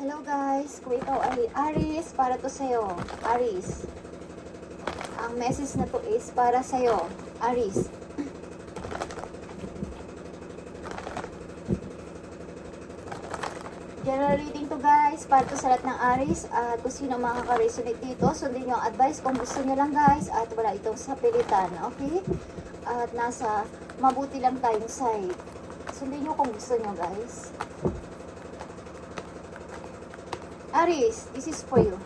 Hello guys, kung ikaw ay Aries, para to sa'yo. Aries. Ang message na to is para sa'yo. Aries. General reading to guys, para to sa lahat ng Aries. At kung sino makaka-resonate dito, sundin nyo ang advice kung gusto nyo lang guys. At wala itong sapilitan, okay? At nasa mabuti lang tayong side. Sundin nyo kung gusto nyo guys. Aries, this is for you.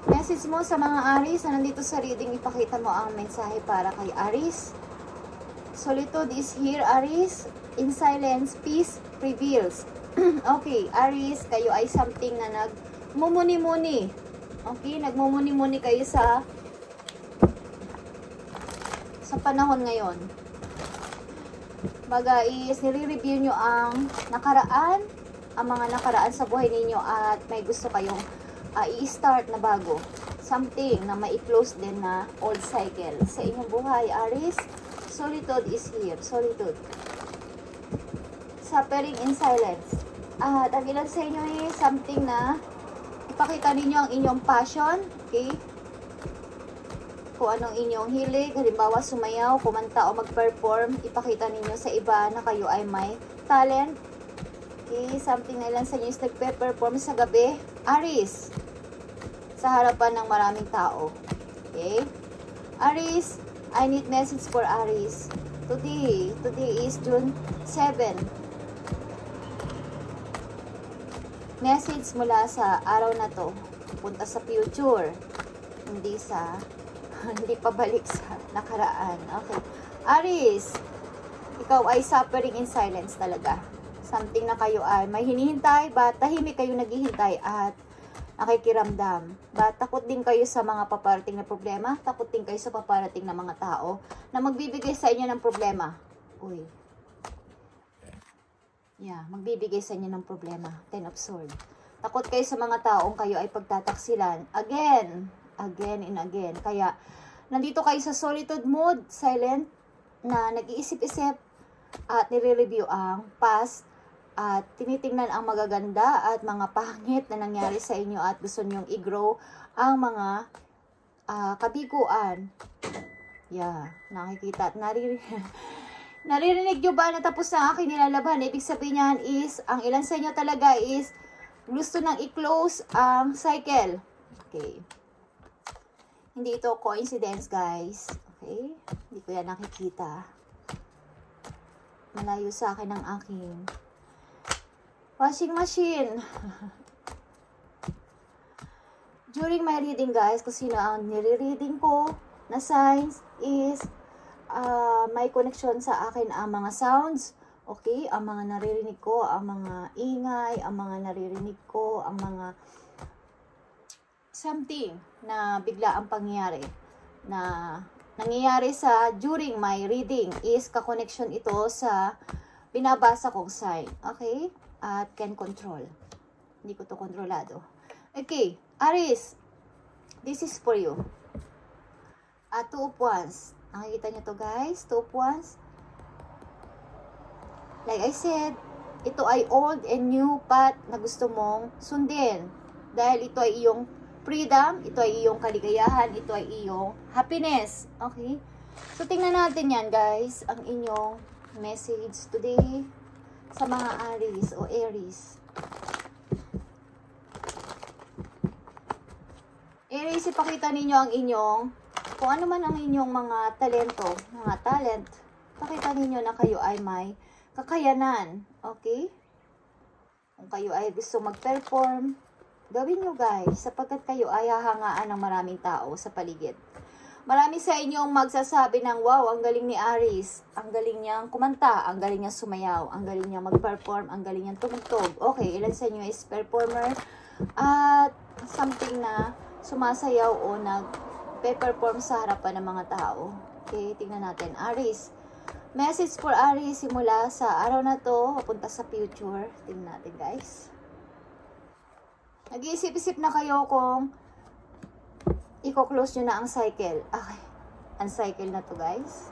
Message mo sa mga Aries na nandito sa reading, ipakita mo ang mensahe para kay Aries. Solitude is here, Aries. In silence, peace prevails. Okay, Aries, kayo ay something na nagmumuni-muni. Okay, nagmumuni-muni kayo sa panahon ngayon. Baga is nire-review nyo ang nakaraan, ang mga nakaraan sa buhay ninyo at may gusto kayong i-start na bago. Something na mai-close din na old cycle sa inyong buhay, Aries. Solitude is here. Solitude. Suffering in silence. At ang ilan sa inyo is something na ipakita ninyo ang inyong passion. Okay? Kung anong inyong hilig, halimbawa sumayaw, kumanta o mag-perform, ipakita ninyo sa iba na kayo ay may talent. Okay, something na ilan sa inyo is nagpe-perform sa gabi. Aries, sa harapan ng maraming tao. Okay? Aries, I need message for Aries. Today is June 7. Message mula sa araw na to, punta sa future, hindi pabalik sa nakaraan. Okay. Aries, ikaw ay suffering in silence talaga. Something na kayo ay may hinihintay, but tahimik kayo naghihintay at nakikiramdam. But takot din kayo sa mga paparating na problema, takot din kayo sa paparating na mga tao na magbibigay sa inyo ng problema. Uy. Yeah, magbibigay sa inyo ng problema. Ten of Swords. Takot kayo sa mga taong kayo ay pagtataksilan. Again and again. Kaya, nandito kayo sa solitude mode, silent, na nag-iisip-isip at nire-review ang past at tinitingnan ang magaganda at mga pangit na nangyari sa inyo at gusto nyong i-grow ang mga kabiguan. Yeah, nakikita at naririnig nyo ba na tapos na aking nilalaban? Ibig sabihin niyan is, ang ilan sa inyo talaga is gusto nang i-close ang cycle. Okay. Hindi ito coincidence, guys. Okay? Hindi ko yan nakikita. Malayo sa akin ang aking washing machine. During my reading, guys, kung sino ang nire-reading ko na signs is may connection sa akin ang mga sounds. Okay? Ang mga naririnig ko, ang mga ingay, ang mga naririnig ko, ang mga something na bigla ang pangyayari na nangyayari sa during my reading is ka-connection ito sa binabasa kong sign. Okay? At can control. Hindi ko to kontrolado. Okay. Aries, this is for you. Two of Wands. Nakikita nyo to guys? Two of Wands. Like I said, ito ay old and new path na gusto mong sundin. Dahil ito ay iyong freedom, ito ay iyong kaligayahan, ito ay iyong happiness. Okay? So, tingnan natin yan, guys. Ang inyong message today sa mga Aries o Aries. Aries, ipakita ninyo ang inyong, kung ano man ang inyong mga talento, mga talent, pakita ninyo na kayo ay may kakayanan. Okay? Kung kayo ay gusto mag-perform, gawin nyo guys, sapagkat kayo ay hahangaan ng maraming tao sa paligid. Marami sa inyong magsasabi ng, wow, ang galing ni Aries, ang galing niyang kumanta, ang galing niyang sumayaw, ang galing niyang mag-perform, ang galing niyang tumugtog. Okay, ilan sa inyo is performer at something na sumasayaw o nag-perform sa harapan ng mga tao. Okay, tingnan natin. Aries, message for Aries simula sa araw na to, papunta sa future. Tingnan natin guys. Nag-iisip-isip na kayo kung i-close nyo na ang cycle. Okay. Ang cycle na to guys.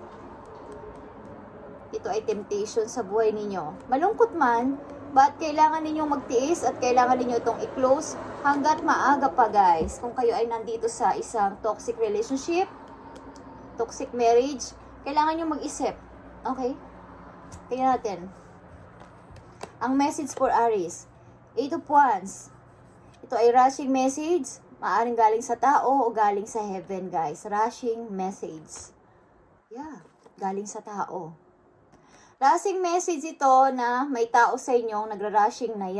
Ito ay temptation sa buhay ninyo. Malungkot man, but kailangan ninyong magtiis at kailangan ninyo itong i-close hanggat maaga pa, guys. Kung kayo ay nandito sa isang toxic relationship, toxic marriage, kailangan nyo mag-isip. Okay? Tingnan natin. Ang message for Aries. 8 of Wands. Ito ay rushing message. Maaring galing sa tao o galing sa heaven, guys. Rushing message. Yeah, galing sa tao. Rushing message ito na may tao sa inyong nagra-rushing na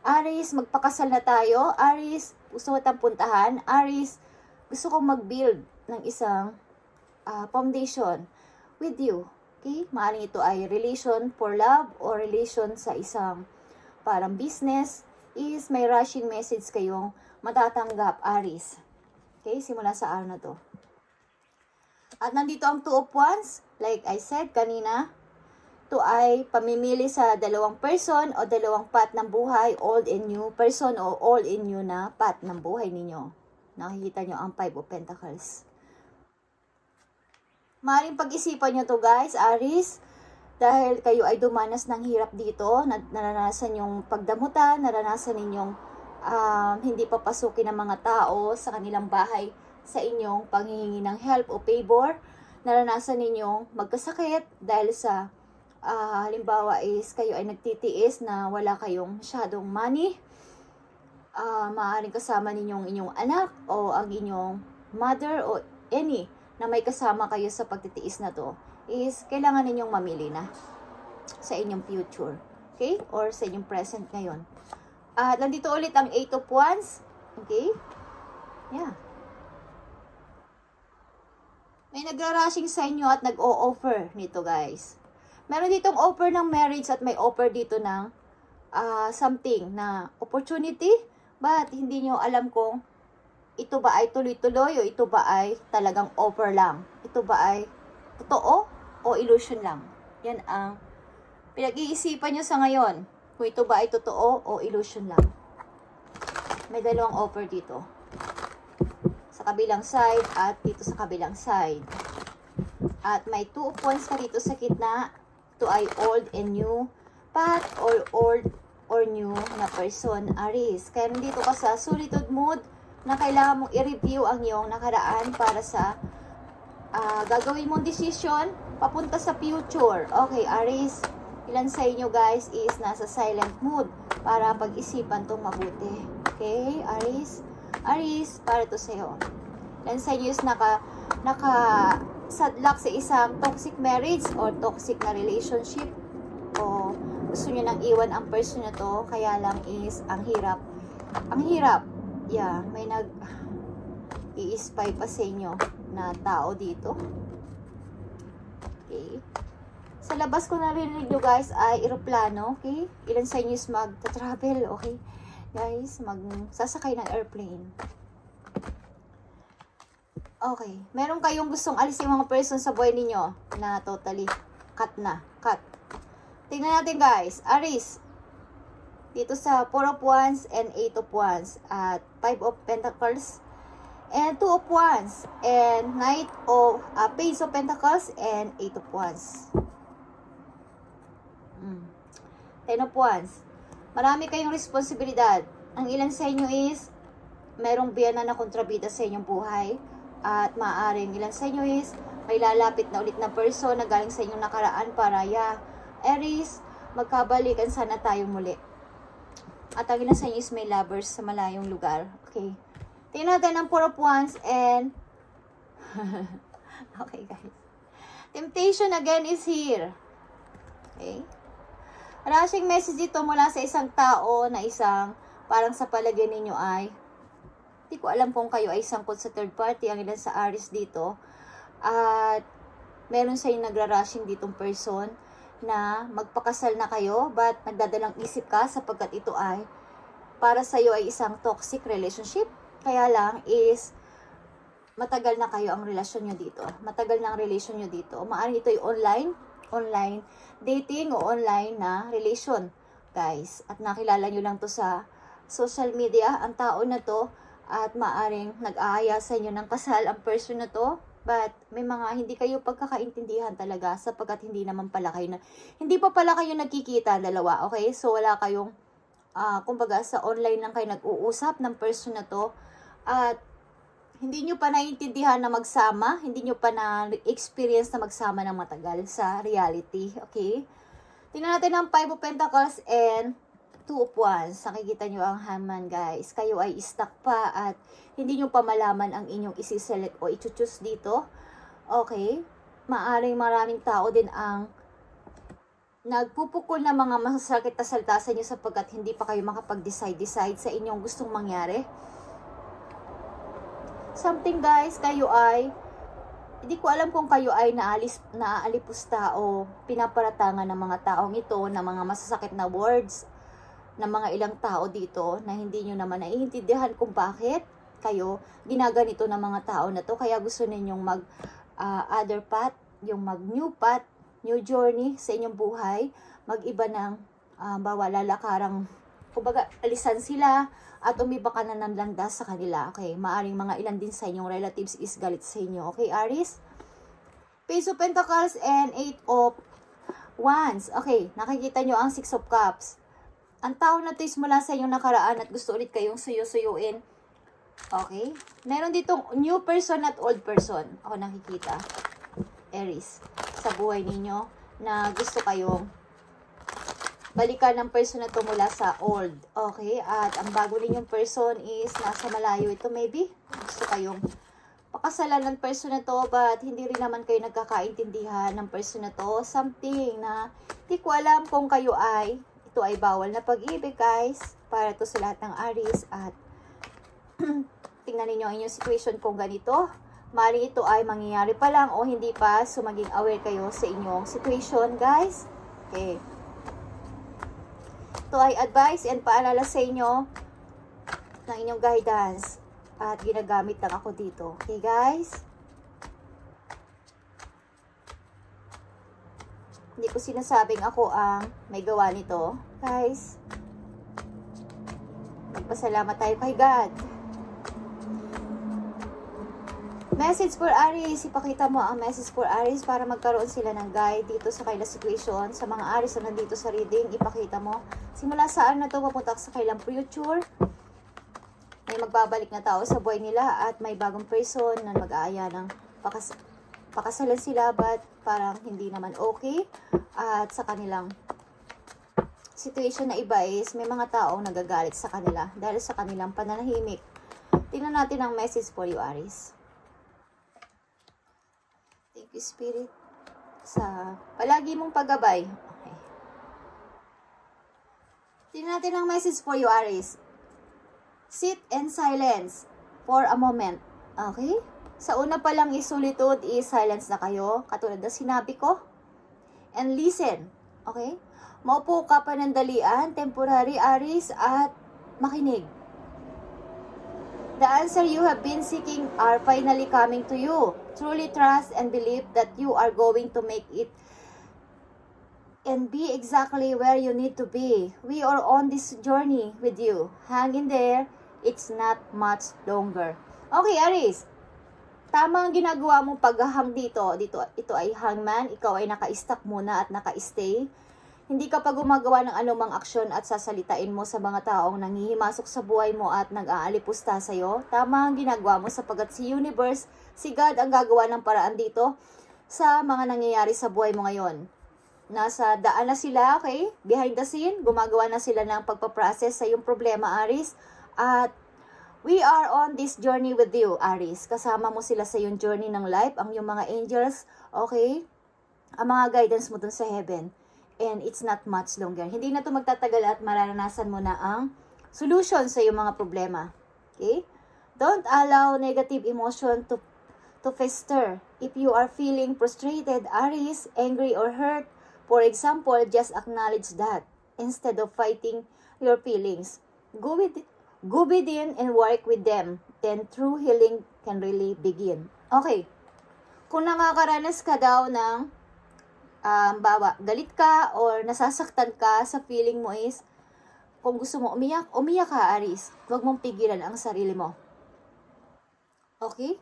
Aries, magpakasal na tayo. Aries, gusto ko tang puntahan. Aries, gusto kong mag-build ng isang foundation with you. Okay? Maaaring ito ay relation for love or relation sa isang parang business. Is may rushing message kayong matatanggap, Aries. Okay? Simula sa araw na to. At nandito ang 2 of Wands. Like I said kanina, ito ay pamimili sa dalawang person o dalawang path ng buhay, old and new person o old and new na path ng buhay ninyo. Nakikita nyo ang 5 of Pentacles. Maaaring pag-isipan nyo to, guys, Aries, dahil kayo ay dumanas ng hirap dito, naranasan yung pagdamutan, naranasan ninyong hindi papasukin ng mga tao sa kanilang bahay sa inyong panghihingi ng help o favor, naranasan ninyong magkasakit dahil sa halimbawa is kayo ay nagtitiis na wala kayong masyadong money. Maaaring kasama ninyong inyong anak o ang inyong mother o any na may kasama kayo sa pagtitiis na to is kailangan ninyong mamili na sa inyong future. Okay? Or sa inyong present ngayon. At nandito ulit ang 8 of Wands. Okay? Yeah. May nagra-rushing sa inyo at nag-o-offer nito, guys. Meron ditong offer ng marriage at may offer dito ng something na opportunity, but hindi nyo alam kung ito ba ay tuloy-tuloy o ito ba ay talagang offer lang. Ito ba ay totoo o illusion lang. Yan ang pinag-iisipan nyo sa ngayon. Kung ito ba ay totoo o illusion lang. May dalawang offer dito. Sa kabilang side at dito sa kabilang side. At may 2 points pa dito sa gitna. Ito ay old and new path or old or new na person, Aries. Kaya nandito ka sa solitude mood na kailangan mong i-review ang iyong nakaraan para sa gagawin mong decision papunta sa future. Okay, Aries, ilan sa inyo, guys, is nasa silent mood para pag-isipan itong mabuti. Okay, Aries? Aries, para to sa'yo. Ilan sa inyo is sadlak sa isang toxic marriage or toxic na relationship o gusto nyo nang iwan ang person na to, kaya lang is ang hirap, yeah, may i-spy pa sa inyo na tao dito. Okay, sa labas ko narinig nyo, guys, ay eroplano. Okay, ilan sa inyo is mag-travel. Okay guys, sasakay ng airplane. Okay. Meron kayong gustong alisin mga person sa buhay ninyo na totally cut na. Cut. Tingnan natin, guys. Aries. Dito sa 4 of Wands and 8 of Wands. At 5 of Pentacles. And 2 of Wands. And Knight of Page of Pentacles and 8 of Wands. 10 of Wands. Marami kayong responsibilidad. Ang ilan sa inyo is merong biyana na kontrabida sa inyong buhay. At maaaring ilan sa inyo is may lalapit na ulit na person na galing sa inyong nakaraan para Aries, magkabalikan sana tayo muli. At ang ilan sa inyo is may lovers sa malayong lugar. Okay. Tingnan natin ang 4 of Wands and okay, guys. Temptation again is here. Okay. Rushing message dito mula sa isang tao na isang parang sa palagay ninyo ay hindi ko alam kung kayo ay sangkot sa third party, ang ilan sa Aries dito. At meron sa inyo nagra-rushing ditong person na magpakasal na kayo, but nagdadalang isip ka sapagkat ito ay para sa iyo ay isang toxic relationship. Kaya lang is matagal na kayo ang relasyon nyo dito. Matagal na ang relation nyo dito. Maaaring ito ay online dating o online na relation, guys. At nakilala nyo lang to sa social media, ang tao na to, at maaring nag-aaya sa inyo ng kasal ang person na to. But may mga hindi kayo pagkakaintindihan talaga sapagkat hindi naman pala kayo hindi pa pala kayo nagkikita dalawa, okay? So wala kayong kumbaga sa online lang kayo nag-uusap ng person na to at hindi nyo pa naiintindihan na magsama, hindi nyo pa na-experience na magsama ng matagal sa reality, okay? Tingnan natin ang 5 of Pentacles and 2 of Wands. Nakikita nyo ang hangman, guys. Kayo ay stuck pa at hindi nyo pa malaman ang inyong isi-select o i-choose dito. Okay? Maraming tao din ang nagpupukol na mga masasakit na salita sa inyo sapagkat hindi pa kayo makapag-decide sa inyong gustong mangyari. Something, guys, kayo ay hindi ko alam kung kayo ay naaalipusta o pinaparatangan ng mga taong ito ng mga masasakit na words ng mga ilang tao dito na hindi nyo naman naiintindihan kung bakit kayo ginaganito ng mga tao na to. Kaya gusto ninyong mag other path, yung mag new path, new journey sa inyong buhay, mag-iba ng lalakarang, kumbaga alisan sila at umiba ka na ng landas sa kanila. Okay, maaring mga ilan din sa inyong relatives is galit sa inyo. Okay, Aries? Page of Pentacles and 8 of Wands. Okay, nakikita nyo ang 6 of Cups. Ang tao na to is mula sa inyong nakaraan at gusto ulit kayong suyo-suyuin. Okay? Meron ditong new person at old person. Ako nakikita. Aries. Sa buhay ninyo na gusto kayong balikan ng person na to mula sa old. Okay? At ang bago ninyong person is nasa malayo ito maybe. Gusto kayong pakasalan ng person na to but hindi rin naman kayo nagkakaintindihan ng person na to. Something na hindi ko alam kung kayo ay ito ay bawal na pag-ibig, guys. Para to sa lahat ng Aries at tingnan ninyo ang inyong situation kung ganito. Maaaring ito ay mangyayari pa lang o hindi pa, so maging aware kayo sa inyong situation, guys. Okay. Ito ay advice and paalala sa inyo ng inyong guidance at ginagamit lang ako dito. Okay, guys? Hindi ko sinasabing ako ang may gawa nito, guys. Magpasalamat tayo kay God. Message for Aries. Ipakita mo ang message for Aries para magkaroon sila ng guide dito sa kailang situation. Sa mga Aries na nandito sa reading, ipakita mo. Simula saan na ito papunta sa kailang future. May magbabalik na tao sa buhay nila at may bagong person na mag-aaya ng pakasalan sila but parang hindi naman okay. At sa kanilang situation na iba is may mga taong nagagalit sa kanila dahil sa kanilang pananahimik. Tingnan natin ang message for you, Aries. Thank you, Spirit, sa palagi mong paggabay. Okay. Tingnan natin ang message for you, Aries. Sit in silence for a moment. Okay? Sa una pa lang is solitude, is silence na kayo, katulad na sinabi ko. And listen. Okay? Maupo ka panandalian, temporary, Aries, at makinig. The answer you have been seeking are finally coming to you. Truly trust and believe that you are going to make it and be exactly where you need to be. We are on this journey with you. Hang in there. It's not much longer. Okay, Aries. Tama ang ginagawa mong paghahang dito. Ito ay hangman. Ikaw ay naka-stuck muna at naka-stay. Hindi ka pa gumagawa ng anumang aksyon at sasalitain mo sa mga taong nanghihimasok sa buhay mo at nag-aalipusta sa'yo. Tama ang ginagawa mo sapagkat si Universe, si God ang gagawa ng paraan dito sa mga nangyayari sa buhay mo ngayon. Nasa daan na sila, okay? Behind the scene, gumagawa na sila ng pagpaprocess sa iyong problema, Aries. At we are on this journey with you, Aries. Kasama mo sila sa iyong journey ng life, ang iyong mga angels, okay? Ang mga guidance mo dun sa heaven. And it's not much longer. Hindi na ito magtatagal at mararanasan mo na ang solution sa iyong mga problema. Okay? Don't allow negative emotion to fester. If you are feeling frustrated, Aries, angry or hurt, for example, just acknowledge that instead of fighting your feelings. Go within and work with them. Then true healing can really begin. Okay. Kung nakakaranas ka daw ng galit ka or nasasaktan ka sa feeling mo is, kung gusto mo umiyak ka, Aries. Huwag mong pigilan ang sarili mo. Okay?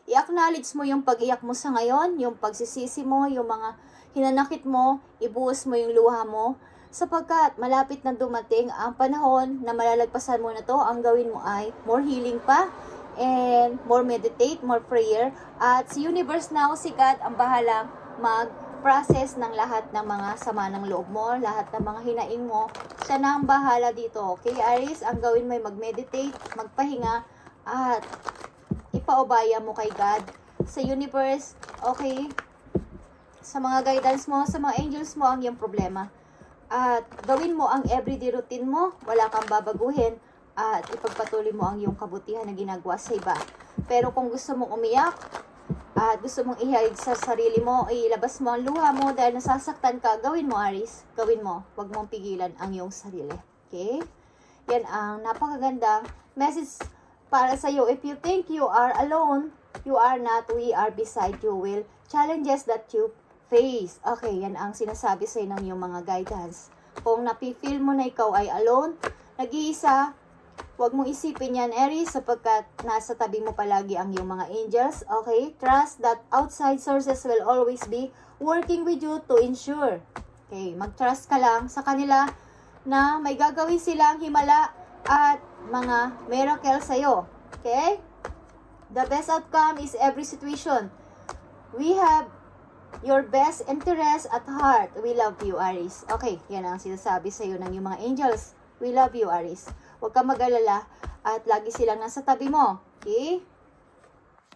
I-acknowledge mo yung pag-iyak mo sa ngayon, yung pagsisisi mo, yung mga hinanakit mo, ibuhos mo yung luha mo, sapagkat malapit na dumating ang panahon na malalagpasan mo na to. Ang gawin mo ay more healing pa, and more meditate, more prayer, at si universe now, si God, ang bahalang mag-process ng lahat ng mga sama ng loob mo, lahat ng mga hinaing mo. Siya na ang bahala dito. Okay, Aries, ang gawin mo ay mag-meditate, magpahinga, at ipaubaya mo kay God, sa universe, okay, sa mga guidance mo, sa mga angels mo, ang iyong problema. At gawin mo ang everyday routine mo, wala kang babaguhin, at ipagpatuloy mo ang iyong kabutihan na ginagawa sa iba. Pero kung gusto mong umiyak, at gusto mong ihayag sa sarili mo, ilabas mo ang luha mo dahil nasasaktan ka, gawin mo, Aries. Gawin mo. Huwag mong pigilan ang iyong sarili. Okay? Yan ang napakagandang message para sa iyo. If you think you are alone, you are not. We are beside you. Will challenges that you face. Okay, yan ang sinasabi sa iyo ng iyong mga guidance. Kung napifeel mo na ikaw ay alone, nag-iisa, huwag mong isipin yan, Aries, sapagkat nasa tabi mo palagi ang iyong mga angels. Okay? Trust that outside sources will always be working with you to ensure. Okay? Mag-trust ka lang sa kanila na may gagawin silang himala at mga miracle sa'yo. Okay? The best outcome is every situation. We have your best interest at heart. We love you, Aries. Okay, yan ang sinasabi sa'yo ng iyong mga angels. We love you, Aries. Huwag kang mag-alala at lagi silang nasa tabi mo. Okay?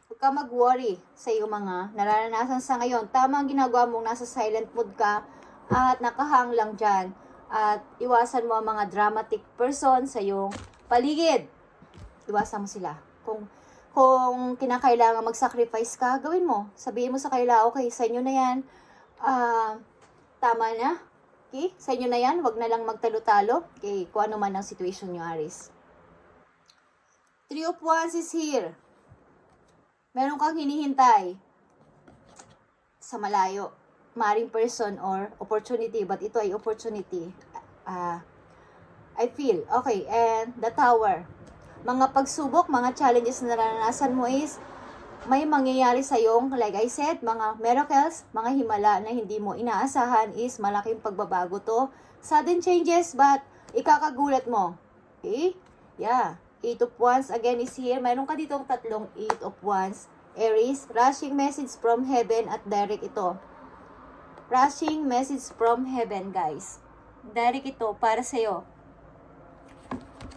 Huwag kang mag-worry sa iyong mga nararanasan sa ngayon. Tama ang ginagawa mong nasa silent mood ka at nakahang lang dyan. At iwasan mo ang mga dramatic person sa iyong paligid. Iwasan mo sila. Kung kinakailangan mag-sacrifice ka, gawin mo. Sabihin mo sa kanila, okay, sa inyo na yan. Tama na. Okay? Sa inyo na yan, wag na lang magtalo-talo. Okay, kung ano man ang situation nyo, Aries. 3 of Wands is here. Meron kang hinihintay sa malayo. Maring person or opportunity, but ito ay opportunity. I feel. Okay, and the Tower. Mga pagsubok, mga challenges na naranasan mo is may mangyayari sa iyong, like I said, mga miracles, mga himala na hindi mo inaasahan is malaking pagbabago to. Sudden changes, but ikakagulat mo. Okay? Yeah. 8 of Wands again is here. Mayroon ka ditong tatlong 8 of Wands. Aries, rushing message from heaven at direct ito. Rushing message from heaven, guys. Direct ito para sa'yo.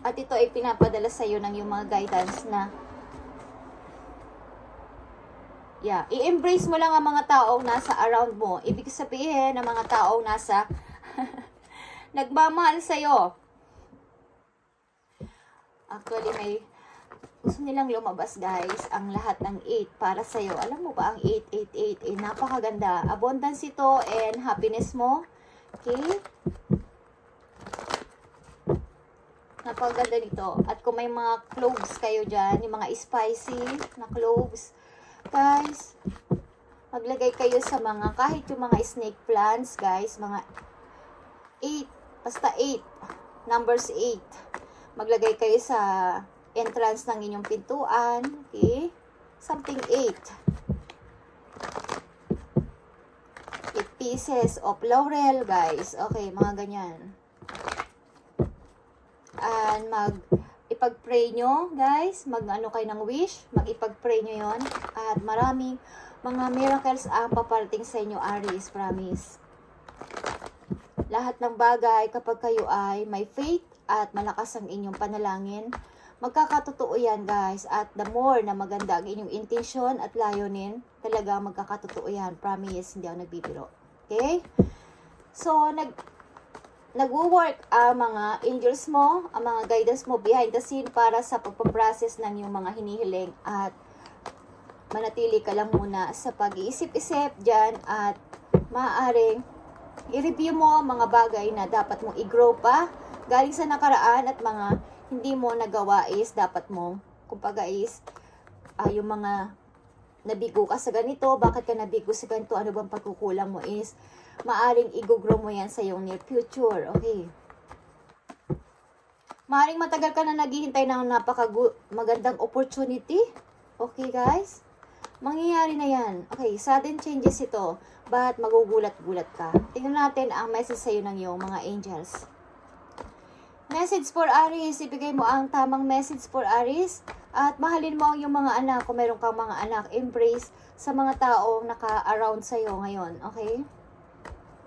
At ito ay pinapadala sa'yo ng yung mga guidance na i-embrace mo lang ang mga taong nasa around mo. Ibig sabihin ng mga taong nasa nagmamahal sa'yo. Actually, may gusto nilang lumabas, guys, ang lahat ng 8 para sa'yo. Alam mo ba, ang 888 ay napakaganda. Abundance ito and happiness mo. Okay? Napakaganda nito. At kung may mga cloves kayo dyan, yung mga spicy na cloves, guys, maglagay kayo sa mga, kahit yung mga snake plants, guys, mga 8, basta 8, numbers 8. Maglagay kayo sa entrance ng inyong pintuan, okay? Something 8. 8 pieces of laurel, guys. Okay, mga ganyan. And ipag-pray nyo, guys. Mag-ano kayo ng wish. Mag-ipag-pray nyo yon. At maraming mga miracles ang paparating sa inyo, Aries. Promise. Lahat ng bagay, kapag kayo ay may faith at malakas ang inyong panalangin, magkakatotoo yan, guys. At the more na maganda ang inyong intention at layunin, talaga magkakatotoo yan. Promise, hindi ako nagbibiro. Okay? So, nagwo-work ang mga angels mo, ang mga guidance mo behind the scene para sa pagpaprocess ng iyong mga hinihiling, at manatili ka lang muna sa pag-iisip-isip dyan, at maaaring i-review mo ang mga bagay na dapat mong i-grow pa galing sa nakaraan, at mga hindi mo nagawa is dapat mo, kumbaga is yung mga nabigo ka sa ganito, bakit ka nabigo sa ganito, ano bang pagkukulang mo is maaring i-grow mo yan sa iyong near future. Okay. Maaring matagal ka na naghihintay ng magandang opportunity. Okay, guys? Mangyayari na yan. Okay, sudden changes ito. But magugulat-gulat ka. Tingnan natin ang message sa'yo ng iyong mga angels. Message for Aries. Ibigay mo ang tamang message for Aries. At mahalin mo ang iyong mga anak. Kung meron kang mga anak, embrace sa mga taong naka-around sa'yo ngayon. Okay?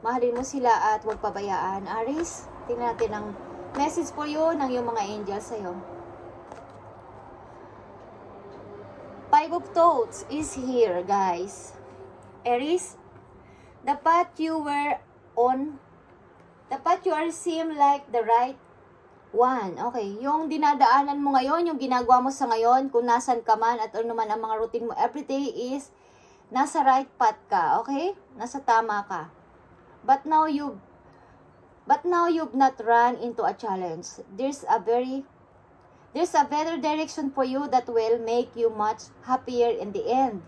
Mahalin mo sila at huwag pabayaan. Aries, tingnan natin ang message for you ng iyong mga angels sa'yo. Five of Thoughts is here, guys. Aries, the path you were on, the path you are seem like the right one. Okay, yung dinadaanan mo ngayon, yung ginagawa mo sa ngayon, kung nasan ka man at ano man ang mga routine mo everyday is nasa right path ka, okay? Nasa tama ka. But now you've not run into a challenge. There's a better direction for you that will make you much happier in the end.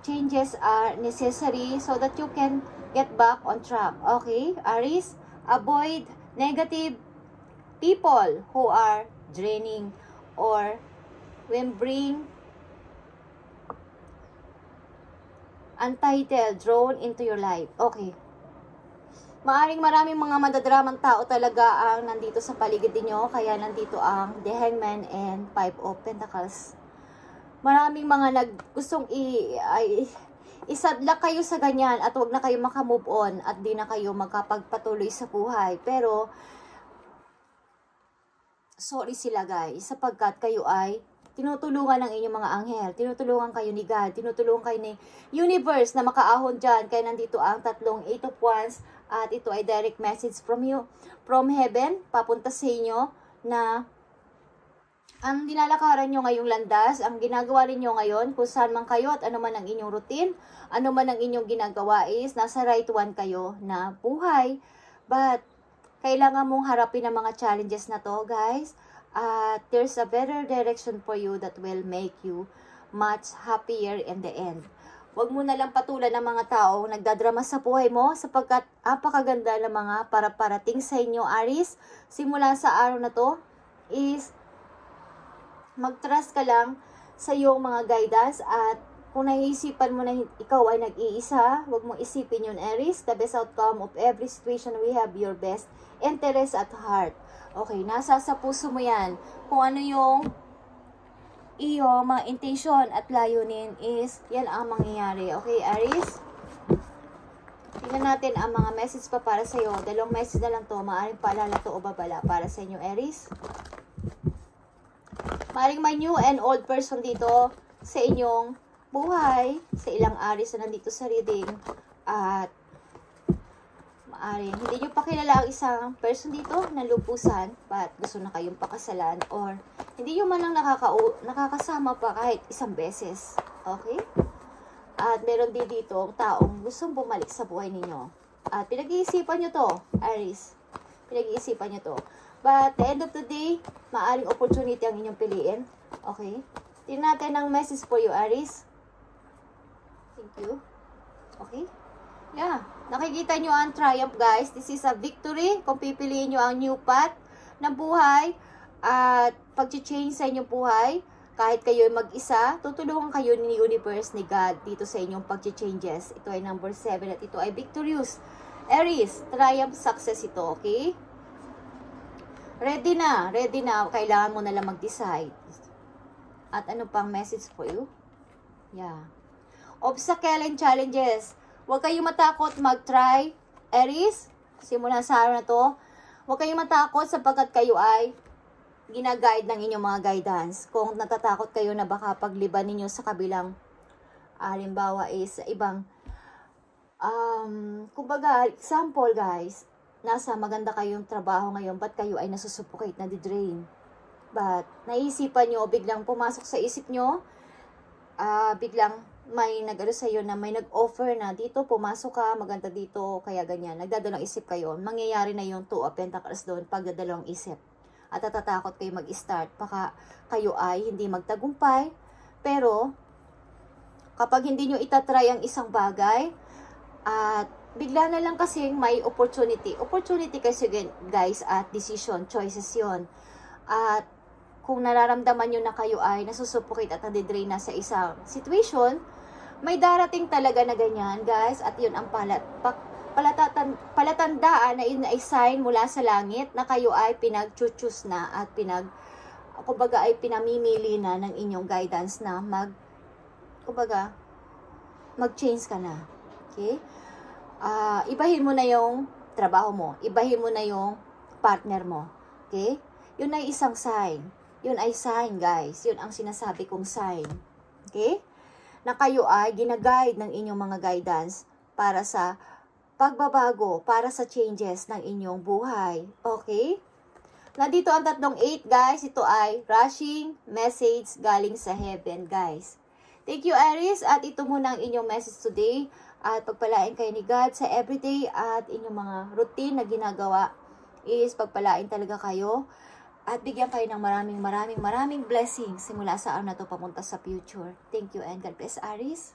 Changes are necessary so that you can get back on track. Okay, Aries, avoid negative people who are draining or when bring untitled drawn into your life. Okay. Maaring maraming mga madadramang tao talaga ang nandito sa paligid niyo, kaya nandito ang The Hangman and Five of Pentacles. Maraming mga gustong isadlak kayo sa ganyan at wag na kayo makamove on at di na kayo magkapagpatuloy sa buhay. Pero sorry sila guys, sapagkat kayo ay tinutulungan ng inyong mga anghel, tinutulungan kayo ni God, tinutulungan kayo ni universe na makaahon dyan. Kaya nandito ang tatlong 8 of Wands at ito ay direct message from you, from heaven, papunta sa inyo na ang dinalakaran nyo ngayong landas, ang ginagawa ninyo ngayon, kung saan man kayo at ano man ang inyong routine, ano man ang inyong ginagawa is, nasa right one kayo na buhay. But kailangan mong harapin ang mga challenges na to, guys. At there's a better direction for you that will make you much happier in the end. Huwag mo na lang patulan ng mga tao nagdadrama sa buhay mo sapagkat apakaganda ng mga parating sa inyo, Aries. Simula sa araw na to is mag-trust ka lang sa iyong mga guidance at kung naisipan mo na ikaw ay nag-iisa, huwag mong isipin yun, Aries. The best outcome of every situation, we have your best interest at heart. Okay, nasa sa puso mo yan. Kung ano yung iyong mga intention at layunin is, yan ang mangyayari. Okay, Aries? Tingnan natin ang mga message pa para sa iyo. Dalawang message na lang to. Maaring paalala to o babala para sa inyo, Aries. Maaring may new and old person dito sa inyong buhay, sa ilang Aries na nandito sa reading. At maaring hindi nyo pa kilala ang isang person dito na lupusan, but gusto na kayong pakasalan, or hindi nyo man lang nakakasama pa kahit isang beses. Okay? At meron din dito taong gustong bumalik sa buhay ninyo. At pinag-iisipan nyo to, Aries. Pinag-iisipan nyo to. But the end of the day, maaring opportunity ang inyong piliin. Okay? Tingnan natin ang message for you, Aries. Thank you. Okay? Yeah. Nakikita nyo ang triumph, guys. This is a victory. Kung pipiliin nyo ang new path ng buhay at pag-change sa inyong buhay, kahit kayo mag-isa, tutulungan kayo ni universe, ni God dito sa inyong pag-changes. Ito ay number 7 at ito ay victorious. Aries, triumph success ito, okay? Ready na. Ready na. Kailangan mo na lang mag-decide. At ano pang message for you? Yeah. Obstacle and challenges. Huwag kayong matakot mag-try. Aries, simula sa araw na to, huwag kayong matakot sapagkat kayo ay ginaguide ng inyong mga guidance. Kung natatakot kayo na baka pagliban ninyo sa kabilang, halimbawa is sa ibang, kumbaga, example guys, nasa maganda kayong trabaho ngayon, but kayo ay nasusuffocate, na di-drain. But, naisipan nyo, biglang pumasok sa isip nyo, biglang may nag-ano sa'yo na may nag-offer na dito, pumasok ka, maganda dito, kaya ganyan. Nagdadalawang isip kayo. Mangyayari na yung 2 of Pentacles doon pag dadalawang isip. At natatakot kayo mag-start. Baka kayo ay hindi magtagumpay. Pero, kapag hindi nyo itatry ang isang bagay, at bigla na lang kasi may opportunity. Opportunity kasi guys at decision, choices yon. At kung nararamdaman nyo na kayo ay nasusuffocate at nadidrain na sa isang situation, may darating talaga na ganyan, guys. At yun ang palatandaan na yun ay sign mula sa langit na kayo ay pinag-choose na at kumbaga ay pinamimili na ng inyong guidance na mag-change ka na. Okay? Ibahin mo na yung trabaho mo. Ibahin mo na yung partner mo. Okay? Yun ay isang sign. Yun ay sign, guys. Yun ang sinasabi kong sign. Okay? Na kayo ay ginaguide ng inyong mga guidance para sa pagbabago, para sa changes ng inyong buhay. Okay? Nandito ang tatlong 8, guys. Ito ay rushing message galing sa heaven, guys. Thank you, Aries. At ito muna ang inyong message today. At pagpalain kayo ni God sa everyday at inyong mga routine na ginagawa is pagpalain talaga kayo. At bigyan kayo ng maraming blessings simula sa araw na to papunta sa future. Thank you and God bless, Aries.